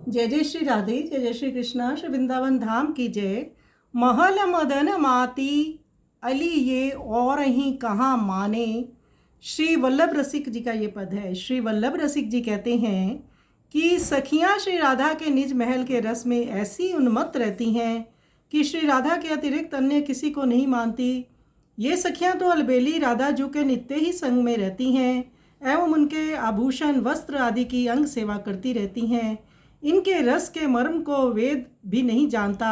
जय जय श्री राधे, जय जय श्री कृष्णा, श्री वृंदावन धाम की जय। महल मदन माती अली ये और ही कहाँ माने। श्री वल्लभ रसिक जी का ये पद है। श्री वल्लभ रसिक जी कहते हैं कि सखियां श्री राधा के निज महल के रस में ऐसी उन्मत्त रहती हैं कि श्री राधा के अतिरिक्त अन्य किसी को नहीं मानती। ये सखियां तो अलबेली राधा जू के नित्य ही संग में रहती हैं एवं उनके आभूषण वस्त्र आदि की अंग सेवा करती रहती हैं। इनके रस के मर्म को वेद भी नहीं जानता।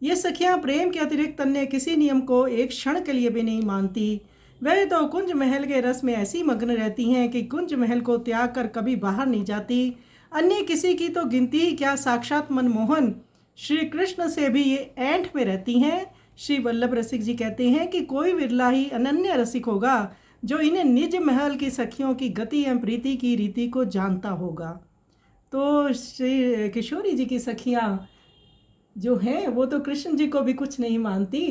ये सखियां प्रेम के अतिरिक्त अन्य किसी नियम को एक क्षण के लिए भी नहीं मानती। वह तो कुंज महल के रस में ऐसी मग्न रहती हैं कि कुंज महल को त्याग कर कभी बाहर नहीं जाती। अन्य किसी की तो गिनती ही क्या, साक्षात मनमोहन श्री कृष्ण से भी ये ऐंठ में रहती हैं। श्री वल्लभ रसिक जी कहते हैं कि कोई विरला ही अनन्य रसिक होगा जो इन्हें निज महल की सखियों की गति एवं प्रीति की रीति को जानता होगा। तो श्री किशोरी जी की सखियाँ जो हैं वो तो कृष्ण जी को भी कुछ नहीं मानती।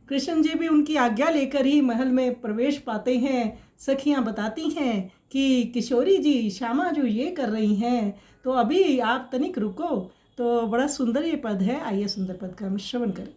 कृष्ण जी भी उनकी आज्ञा लेकर ही महल में प्रवेश पाते हैं। सखियाँ बताती हैं कि किशोरी जी, श्यामा जो ये कर रही हैं तो अभी आप तनिक रुको। तो बड़ा सुंदर ये पद है। आइए सुंदर पद का हम श्रवण करें।